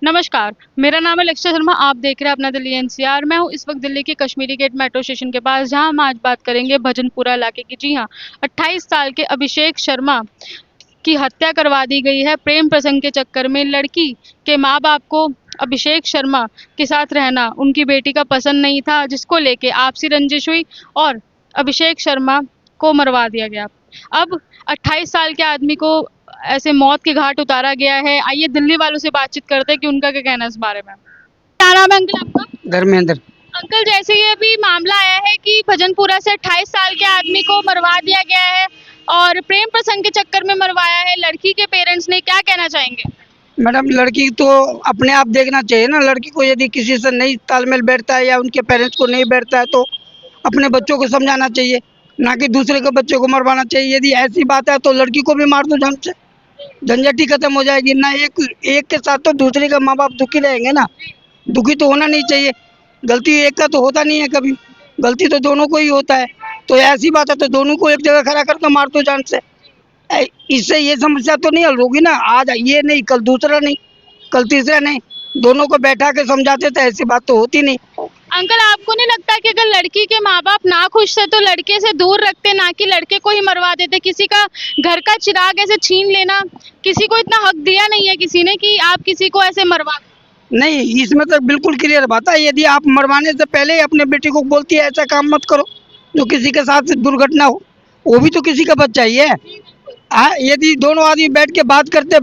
नमस्कार, मेरा नाम है लक्ष्य शर्मा। आप देख रहे हैं अपना दिल्ली एनसीआर। मैं हूँ इस वक्त दिल्ली के कश्मीरी गेट मेट्रो स्टेशन के पास, जहाँ हम आज बात करेंगे भजनपुरा इलाके की। जी हाँ, 28 साल के अभिषेक शर्मा की हत्या करवा दी गई है प्रेम प्रसंग के चक्कर में। लड़की के माँ बाप को अभिषेक शर्मा के साथ रहना उनकी बेटी का पसंद नहीं था, जिसको लेके आपसी रंजिश हुई और अभिषेक शर्मा को मरवा दिया गया। अब 28 साल के आदमी को ऐसे मौत के घाट उतारा गया है। आइए दिल्ली वालों से बातचीत करते हैं कि उनका क्या कहना है इस बारे में। क्या नाम है अंकल आपका? धर्मेंद्र। अंकल, जैसे ये अभी मामला आया है कि भजनपुरा से 28 साल के आदमी को मरवा दिया गया है और प्रेम प्रसंग के चक्कर में मरवाया है, लड़की के पेरेंट्स ने, क्या कहना चाहेंगे? मैडम, लड़की तो अपने आप देखना चाहिए ना। लड़की को यदि किसी से नहीं तालमेल बैठता है या उनके पेरेंट्स को नहीं बैठता है तो अपने बच्चों को समझाना चाहिए, ना कि दूसरे के बच्चे को मरवाना चाहिए। यदि ऐसी बात है तो लड़की को भी मार दो जान से, झंझट ही खत्म हो जाएगी ना। एक के साथ तो दूसरे का माँ बाप दुखी रहेंगे ना। दुखी तो होना नहीं चाहिए। गलती एक का तो होता नहीं है कभी, गलती तो दोनों को ही होता है। तो ऐसी बात है तो दोनों को एक जगह खड़ा कर दो, मार दो जान से। इससे ये समस्या तो नहीं हल होगी ना। आज ये नहीं, कल दूसरा नहीं, कल तीसरा नहीं। दोनों को बैठा के समझाते तो ऐसी बात तो होती नहीं। अंकल, आपको नहीं लगता कि अगर लड़की के माँ बाप ना खुश थे तो लड़के से दूर रखते, ना कि लड़के को ही मरवा देते? किसी का घर का चिराग ऐसे छीन लेना, किसी को इतना हक दिया नहीं है किसी ने कि आप किसी को ऐसे मरवा दें। नहीं, इसमें तो बिल्कुल क्लियर बात है। यदि आप मरवाने से पहले ही अपने बेटी को बोलती है ऐसा काम मत करो जो किसी के साथ दुर्घटना हो, वो भी तो किसी का बच्चा ही है। यदि दोनों आदमी बैठ के बात करते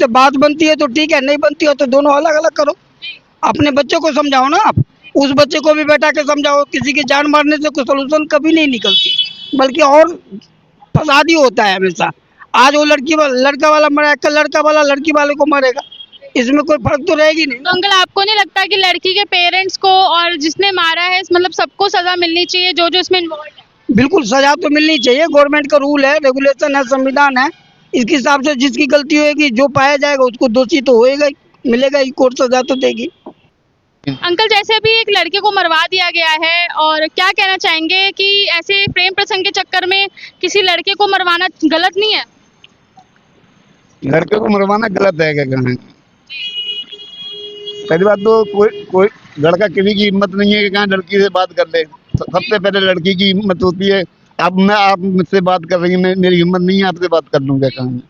बात बनती है तो ठीक है, नहीं बनती हो तो दोनों अलग अलग करो। अपने बच्चे को समझाओ ना। आप उस बच्चे को भी बैठा के समझाओ। किसी की जान मारने से कोई सोल्यूशन कभी नहीं निकलती, बल्कि और फसाद ही होता है हमेशा। आज वो लड़का वाला मरा, कल लड़का वाला लड़की वाले को मारेगा। इसमें कोई फर्क तो रहेगी नहीं। तो अंकल, आपको नहीं लगता कि लड़की के पेरेंट्स को और जिसने मारा है, मतलब सबको सजा मिलनी चाहिए जो जो इसमें इन्वॉल्व है? बिल्कुल सजा तो मिलनी चाहिए। गवर्नमेंट का रूल है, रेगुलेशन है, संविधान है। इसके हिसाब से जिसकी गलती होगी, जो पाया जाएगा उसको दोषी तो होएगा ही, मिलेगा ही, कोर्ट सजा तो देगी। अंकल, जैसे अभी एक लड़के को मरवा दिया गया है, और क्या कहना चाहेंगे कि ऐसे प्रेम प्रसंग के चक्कर में किसी लड़के को मरवाना गलत नहीं है? लड़के को मरवाना गलत है क्या? कहाँ पहली बात तो कोई लड़का किसी की हिम्मत नहीं है कि कहाँ लड़की से बात कर ले। सबसे पहले लड़की की हिम्मत होती है। अब आप मुझसे बात कर रही हैं, मेरी हिम्मत नहीं है आपसे बात कर लूँगा कहाँ।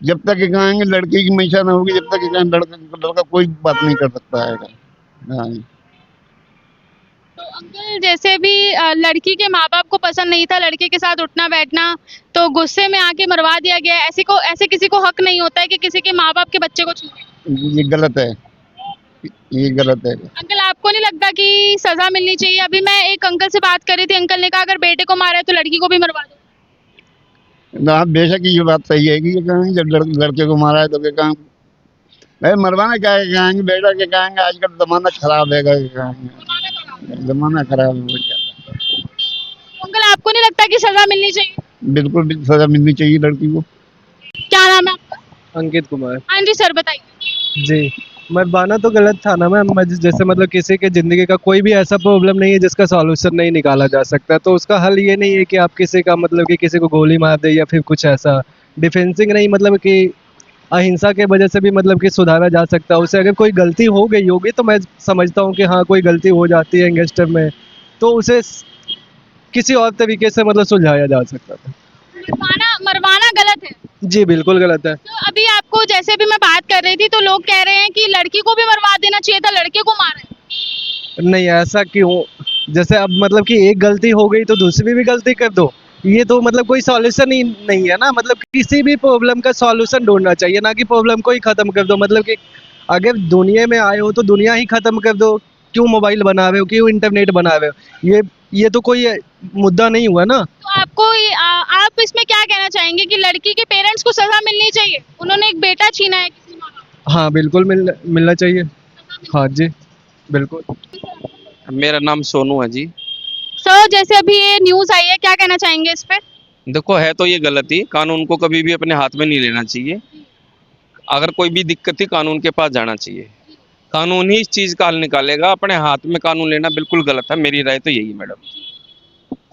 जब तक कि कहेंगे लड़की की मंशा ना होगी, जब तक कि लड़का कोई बात नहीं कर सकता है। हाँ। तो अंकल, जैसे भी लड़की के माँ बाप को पसंद नहीं था लड़के के साथ उठना बैठना, तो गुस्से में आके मरवा दिया गया। ऐसे किसी को हक नहीं होता है कि किसी के माँ बाप के बच्चे को छूए। ये गलत है, ये गलत है। अंकल, आपको नहीं लगता कि सजा मिलनी चाहिए? अभी मैं एक अंकल से बात कर रही थी, अंकल ने कहा अगर बेटे को मारा है तो लड़की को भी मरवा दो। ना, बेशक ये बात सही है कि ये कहेंगे जब लड़के को मारा है तो क्या कहेंगे भाई मरवाना, क्या कहेंगे बेटा के कहेंगे। आजकल जमाना खराब है, कहेंगे जमाना खराब हो जाता है। अंकल, आपको नहीं लगता कि सजा मिलनी चाहिए? बिल्कुल भी सजा मिलनी चाहिए लड़की को। क्या नाम है आपका? अंकित कुमार। हाँ जी सर, बताइए। जी, मरवाना तो गलत था ना मैम। जैसे मतलब किसी के ज़िंदगी का कोई भी ऐसा प्रॉब्लम नहीं है जिसका सॉल्यूशन नहीं निकाला जा सकता, तो उसका हल ये नहीं है कि आप किसी का मतलब कि किसी को गोली मार दे या फिर कुछ ऐसा डिफेंसिंग नहीं, मतलब कि अहिंसा के वजह से भी मतलब कि सुधारा जा सकता है उसे। अगर कोई गलती हो गई होगी तो मैं समझता हूँ कि हाँ, कोई गलती हो जाती है यंगस्टर में, तो उसे किसी और तरीके से मतलब सुलझाया जा सकता था। मरवाना गलत है? जी बिल्कुल गलत है। तो अभी आपको, जैसे भी मैं बात कर रही थी तो लोग कह रहे हैं कि लड़की को भी मरवा देना चाहिए था, लड़के को मारा है। नहीं, ऐसा क्यों? जैसे अब मतलब कि एक गलती हो गई तो दूसरी भी गलती कर दो, ये तो मतलब कोई सॉल्यूशन ही नहीं है ना। मतलब किसी भी प्रॉब्लम का सॉल्यूशन ढूंढना चाहिए, ना कि प्रॉब्लम को ही खत्म कर दो। मतलब कि अगर दुनिया में आए हो तो दुनिया ही खत्म कर दो। क्यों मोबाइल बना रहे हो, क्यों इंटरनेट बना रहे हो? ये तो कोई मुद्दा नहीं हुआ ना। तो आप इसमें क्या कहना चाहेंगे कि लड़की के पेरेंट्स को सजा मिलनी चाहिए? उन्होंने एक बेटा छीना है किसी माँ बाप से। हाँ बिल्कुल मिलना चाहिए। हाँ जी बिल्कुल। मेरा नाम सोनू है जी। सर, जैसे अभी ये न्यूज़ आई है, क्या कहना चाहेंगे इस पे? देखो, है तो ये गलती। कानून को कभी भी अपने हाथ में नहीं लेना चाहिए। अगर कोई भी दिक्कत थी कानून के पास जाना चाहिए। कानून ही इस चीज़ का हल निकालेगा। अपने हाथ में कानून लेना बिल्कुल गलत है। मेरी राय तो यही है मैडम।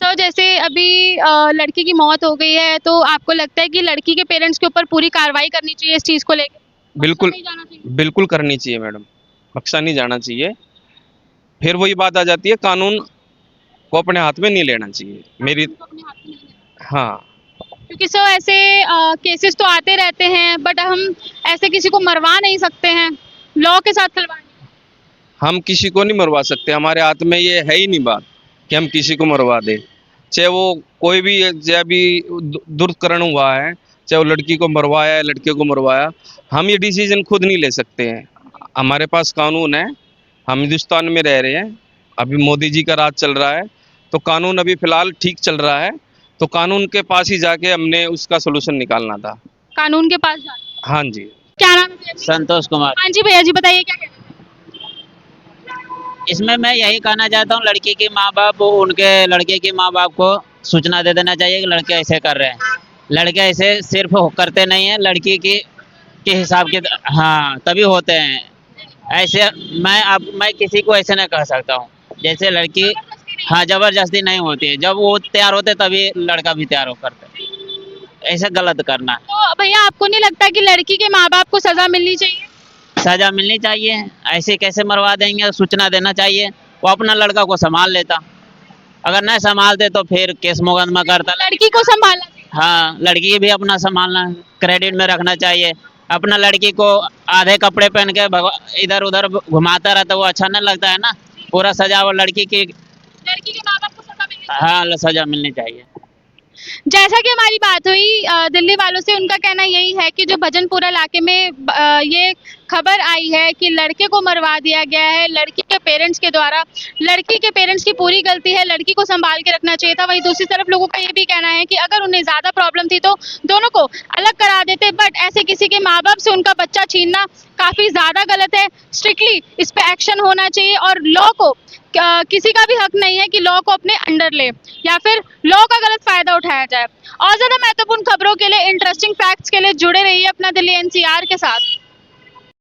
सर, जैसे अभी लड़की की मौत हो गई है, तो आपको लगता है कि लड़की के पेरेंट्स के ऊपर पूरी कार्रवाई करनी चाहिए इस चीज़ को लेकर? बिल्कुल, बिल्कुल करनी चाहिए मैडम, बख्शा नहीं जाना चाहिए। फिर वही बात आ जाती है, कानून को अपने हाथ में नहीं लेना चाहिए मेरी। हाँ, क्योंकि सर ऐसे केसेस तो आते रहते हैं, बट हम ऐसे किसी को मरवा नहीं सकते हैं, लॉ के साथ खिलवाड़ नहीं। हम किसी को नहीं मरवा सकते, हमारे हाथ में ये है ही नहीं बात कि हम किसी को मरवा दें। चाहे वो कोई भी, चाहे भी दुष्कर्म हुआ है, चाहे वो लड़की को मरवाया है, लड़के को मरवाया, हम ये डिसीजन खुद नहीं ले सकते हैं। हमारे पास कानून है, हम हिंदुस्तान में रह रहे हैं, अभी मोदी जी का राज चल रहा है, तो कानून अभी फिलहाल ठीक चल रहा है, तो कानून के पास ही जाके हमने उसका सोल्यूशन निकालना था। कानून के पास जाना। हाँ जी। क्या नाम है भैया जी? संतोष कुमार। हाँ जी भैया जी, बताइए क्या कहना इसमें मैं यही कहना चाहता हूँ, लड़की के माँ बाप उनके लड़के के माँ बाप को सूचना दे देना चाहिए कि लड़के ऐसे कर रहे हैं। लड़के ऐसे सिर्फ करते नहीं हैं, लड़की के हिसाब के, हाँ, तभी होते हैं ऐसे। मैं किसी को ऐसे नहीं कह सकता हूँ, जैसे लड़की, हाँ, जबरदस्ती नहीं होती है, जब वो तैयार होते तभी लड़का भी तैयार हो करते, ऐसे गलत करना है। तो भैया आपको नहीं लगता कि लड़की के माँ बाप को सजा मिलनी चाहिए? सजा मिलनी चाहिए, ऐसे कैसे मरवा देंगे, सूचना देना चाहिए, वो अपना लड़का को संभाल लेता। अगर नहीं संभालते तो फिर केस मुकदमा करता। लड़की को संभालना चाहिए। हाँ, लड़की भी अपना संभालना, क्रेडिट में रखना चाहिए। अपना लड़की को आधे कपड़े पहन के इधर उधर घुमाता रहता, वो अच्छा नहीं लगता है ना। पूरा सजा वो लड़की के माँ बाप को सजा मिलनी चाहिए। हाँ, सजा मिलनी चाहिए। जैसा कि हमारी बात हुई दिल्ली वालों से, उनका कहना यही है कि जो भजनपुरा इलाके में ये खबर आई है कि लड़के को मरवा दिया गया है लड़की के पेरेंट्स के द्वारा। लड़की के पेरेंट्स की पूरी गलती है, लड़की को संभाल के रखना चाहिए था। वहीं दूसरी तरफ लोगों का ये भी कहना है कि अगर उन्हें ज़्यादा प्रॉब्लम थी तो दोनों को अलग करा देते, बट ऐसे किसी के माँ बाप से उनका बच्चा छीनना काफ़ी ज़्यादा गलत है। स्ट्रिक्टली इस पर एक्शन होना चाहिए और लॉ को किसी का भी हक नहीं है कि लॉ को अपने अंडर ले या फिर लॉ का गलत फायदा उठाया जाए। और ज़्यादा महत्वपूर्ण खबरों के लिए, इंटरेस्टिंग फैक्ट्स के लिए जुड़े रहिए अपना दिल्ली एनसीआर के साथ।